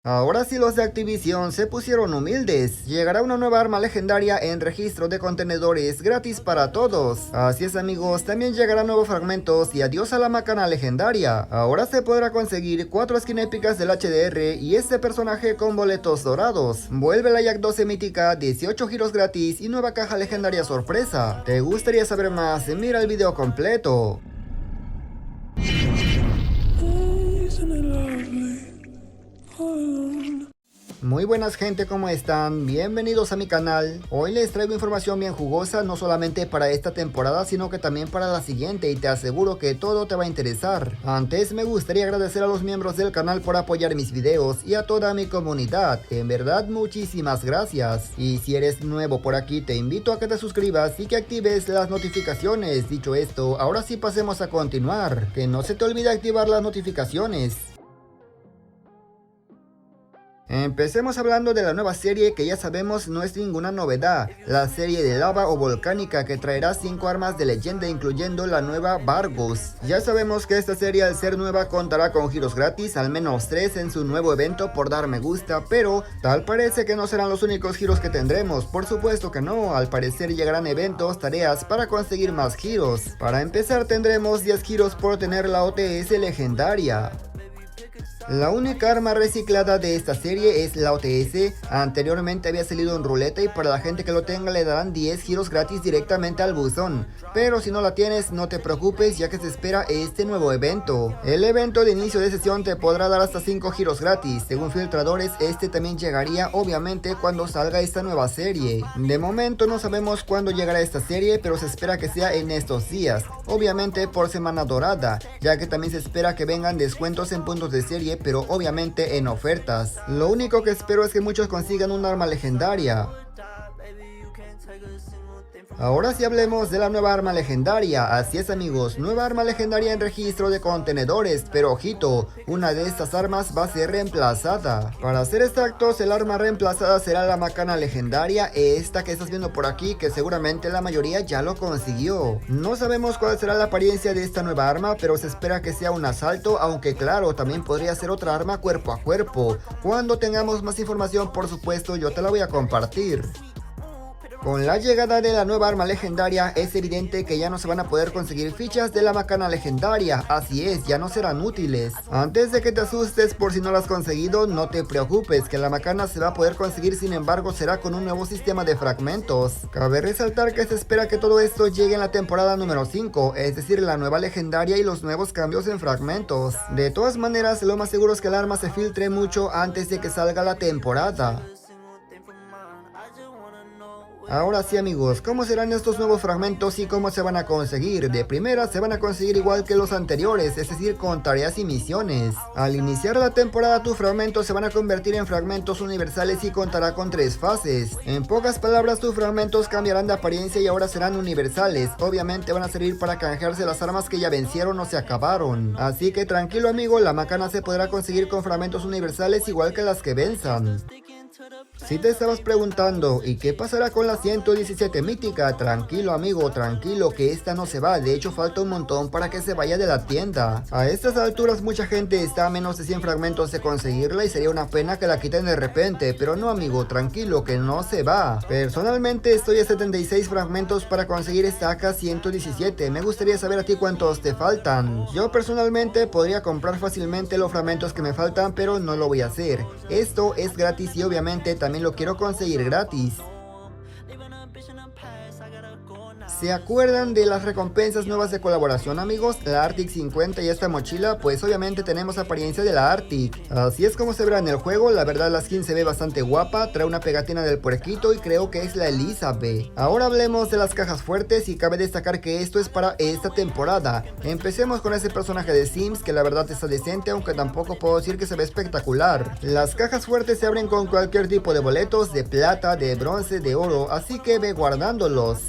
Ahora sí los de Activision se pusieron humildes. Llegará una nueva arma legendaria en registro de contenedores gratis para todos. Así es amigos, también llegarán nuevos fragmentos y adiós a la macana legendaria. Ahora se podrá conseguir 4 skins épicas del HDR y este personaje con boletos dorados. Vuelve la Yak 12 mítica, 18 giros gratis y nueva caja legendaria sorpresa. ¿Te gustaría saber más? Mira el video completo. Muy buenas gente, ¿cómo están? Bienvenidos a mi canal. Hoy les traigo información bien jugosa, no solamente para esta temporada, sino que también para la siguiente, y te aseguro que todo te va a interesar. Antes me gustaría agradecer a los miembros del canal por apoyar mis videos y a toda mi comunidad. En verdad, muchísimas gracias. Y si eres nuevo por aquí, te invito a que te suscribas y que actives las notificaciones. Dicho esto, ahora sí pasemos a continuar. Que no se te olvide activar las notificaciones. Empecemos hablando de la nueva serie que ya sabemos no es ninguna novedad, la serie de lava o volcánica que traerá 5 armas de leyenda incluyendo la nueva Vargus. Ya sabemos que esta serie al ser nueva contará con giros gratis, al menos 3 en su nuevo evento por dar me gusta, pero tal parece que no serán los únicos giros que tendremos, por supuesto que no, al parecer llegarán eventos, tareas para conseguir más giros. Para empezar tendremos 10 giros por tener la OTS legendaria. La única arma reciclada de esta serie es la OTS, anteriormente había salido en ruleta y para la gente que lo tenga le darán 10 giros gratis directamente al buzón, pero si no la tienes no te preocupes ya que se espera este nuevo evento. El evento de inicio de sesión te podrá dar hasta 5 giros gratis, según filtradores este también llegaría obviamente cuando salga esta nueva serie. De momento no sabemos cuándo llegará esta serie, pero se espera que sea en estos días, obviamente por semana dorada, ya que también se espera que vengan descuentos en puntos de serie, pero obviamente en ofertas. Lo único que espero es que muchos consigan un arma legendaria. Ahora sí hablemos de la nueva arma legendaria, así es amigos, nueva arma legendaria en registro de contenedores, pero ojito, una de estas armas va a ser reemplazada. Para ser exactos, el arma reemplazada será la macana legendaria, esta que estás viendo por aquí, que seguramente la mayoría ya lo consiguió. No sabemos cuál será la apariencia de esta nueva arma, pero se espera que sea un asalto, aunque claro, también podría ser otra arma cuerpo a cuerpo. Cuando tengamos más información, por supuesto, yo te la voy a compartir. Con la llegada de la nueva arma legendaria es evidente que ya no se van a poder conseguir fichas de la macana legendaria, así es, ya no serán útiles. Antes de que te asustes por si no lo has conseguido, no te preocupes que la macana se va a poder conseguir, sin embargo será con un nuevo sistema de fragmentos. Cabe resaltar que se espera que todo esto llegue en la temporada número 5, es decir, la nueva legendaria y los nuevos cambios en fragmentos. De todas maneras, lo más seguro es que el arma se filtre mucho antes de que salga la temporada. Ahora sí amigos, ¿cómo serán estos nuevos fragmentos y cómo se van a conseguir? De primera se van a conseguir igual que los anteriores, es decir, con tareas y misiones. Al iniciar la temporada tus fragmentos se van a convertir en fragmentos universales y contará con 3 fases. En pocas palabras, tus fragmentos cambiarán de apariencia y ahora serán universales. Obviamente van a servir para canjearse las armas que ya vencieron o se acabaron. Así que tranquilo amigo, la macana se podrá conseguir con fragmentos universales igual que las que venzan. Si te estabas preguntando, ¿y qué pasará con la 117 mítica? Tranquilo amigo, tranquilo que esta no se va, de hecho falta un montón para que se vaya de la tienda. A estas alturas mucha gente está a menos de 100 fragmentos de conseguirla y sería una pena que la quiten de repente, pero no amigo, tranquilo que no se va. Personalmente estoy a 76 fragmentos para conseguir esta AK-117, me gustaría saber a ti cuántos te faltan. Yo personalmente podría comprar fácilmente los fragmentos que me faltan, pero no lo voy a hacer. Esto es gratis y obviamente también lo quiero conseguir gratis. ¿Se acuerdan de las recompensas nuevas de colaboración amigos? La Arctic 50 y esta mochila, pues obviamente tenemos apariencia de la Arctic. Así es como se verá en el juego, la verdad la skin se ve bastante guapa, trae una pegatina del puerquito y creo que es la Elizabeth. Ahora hablemos de las cajas fuertes y cabe destacar que esto es para esta temporada. Empecemos con ese personaje de Sims que la verdad está decente, aunque tampoco puedo decir que se ve espectacular. Las cajas fuertes se abren con cualquier tipo de boletos, de plata, de bronce, de oro, así que ve guardándolos.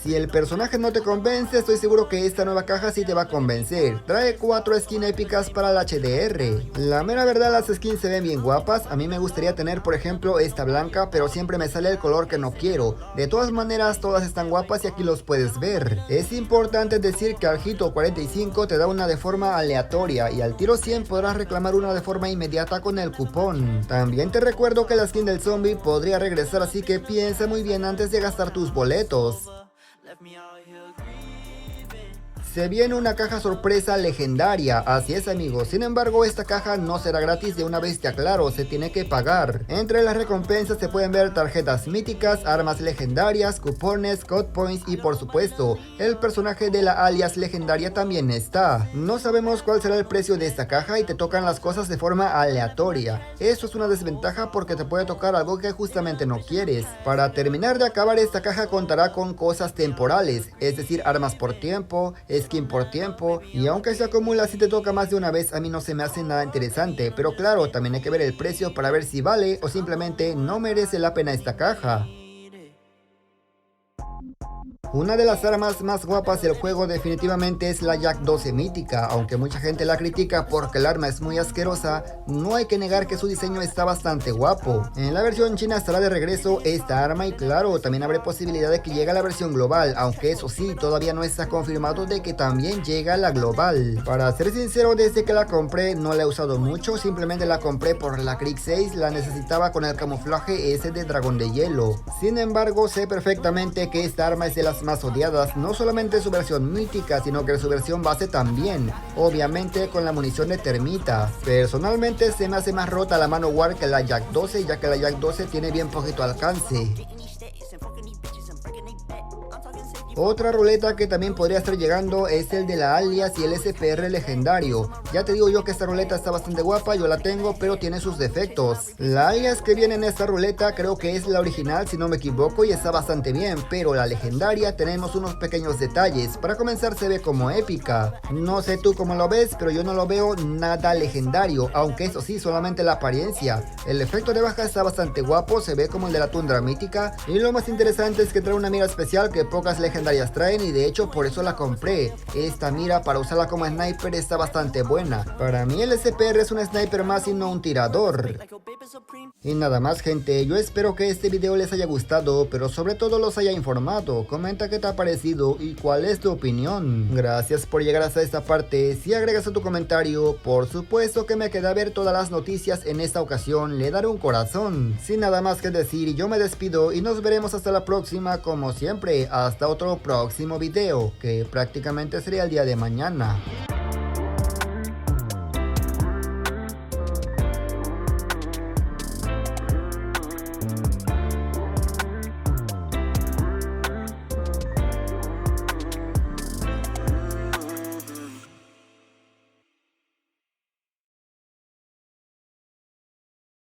Si el personaje no te convence, estoy seguro que esta nueva caja sí te va a convencer. Trae 4 skins épicas para el HDR. La mera verdad, las skins se ven bien guapas. A mí me gustaría tener, por ejemplo, esta blanca, pero siempre me sale el color que no quiero. De todas maneras, todas están guapas y aquí los puedes ver. Es importante decir que al Hito 45 te da una de forma aleatoria y al tiro 100 podrás reclamar una de forma inmediata con el cupón. También te recuerdo que la skin del zombie podría regresar, así que piensa muy bien antes de gastar tus boletos. Se viene una caja sorpresa legendaria, así es amigos, sin embargo esta caja no será gratis de una vez, te aclaro, se tiene que pagar. Entre las recompensas se pueden ver tarjetas míticas, armas legendarias, cupones, code points y por supuesto, el personaje de la alias legendaria también está. No sabemos cuál será el precio de esta caja y te tocan las cosas de forma aleatoria. Eso es una desventaja porque te puede tocar algo que justamente no quieres. Para terminar de acabar, esta caja contará con cosas temporales, es decir, armas por tiempo, skin por tiempo, y aunque se acumula si te toca más de una vez, a mí no se me hace nada interesante, pero claro, también hay que ver el precio para ver si vale o simplemente no merece la pena esta caja. Una de las armas más guapas del juego definitivamente es la Yak 12 mítica, aunque mucha gente la critica porque el arma es muy asquerosa, no hay que negar que su diseño está bastante guapo. En la versión china estará de regreso esta arma y claro, también habrá posibilidad de que llegue a la versión global, aunque eso sí, todavía no está confirmado de que también llega a la global. Para ser sincero, desde que la compré no la he usado mucho, simplemente la compré por la Crick 6, la necesitaba con el camuflaje ese de dragón de hielo. Sin embargo, sé perfectamente que esta arma es de las más odiadas, no solamente su versión mítica, sino que su versión base también, obviamente con la munición de termita. Personalmente se me hace más rota la Manowar que la Yak 12, ya que la Yak 12 tiene bien poquito alcance. Otra ruleta que también podría estar llegando es el de la alias y el SPR legendario. Ya te digo yo que esta ruleta está bastante guapa, yo la tengo, pero tiene sus defectos. La alias que viene en esta ruleta creo que es la original si no me equivoco y está bastante bien, pero la legendaria tenemos unos pequeños detalles. Para comenzar se ve como épica. No sé tú cómo lo ves, pero yo no lo veo nada legendario, aunque eso sí, solamente la apariencia. El efecto de baja está bastante guapo, se ve como el de la tundra mítica y lo más interesante es que trae una mira especial que pocas legendarias traen y de hecho por eso la compré. Esta mira para usarla como sniper está bastante buena. Para mí el SPR es un sniper más y no un tirador. Y nada más gente, yo espero que este video les haya gustado, pero sobre todo los haya informado. Comenta qué te ha parecido y cuál es tu opinión. Gracias por llegar hasta esta parte. Si agregas a tu comentario, por supuesto que me queda ver todas las noticias en esta ocasión, le daré un corazón. Sin nada más que decir, yo me despido y nos veremos hasta la próxima como siempre, hasta otro próximo video, que prácticamente sería el día de mañana.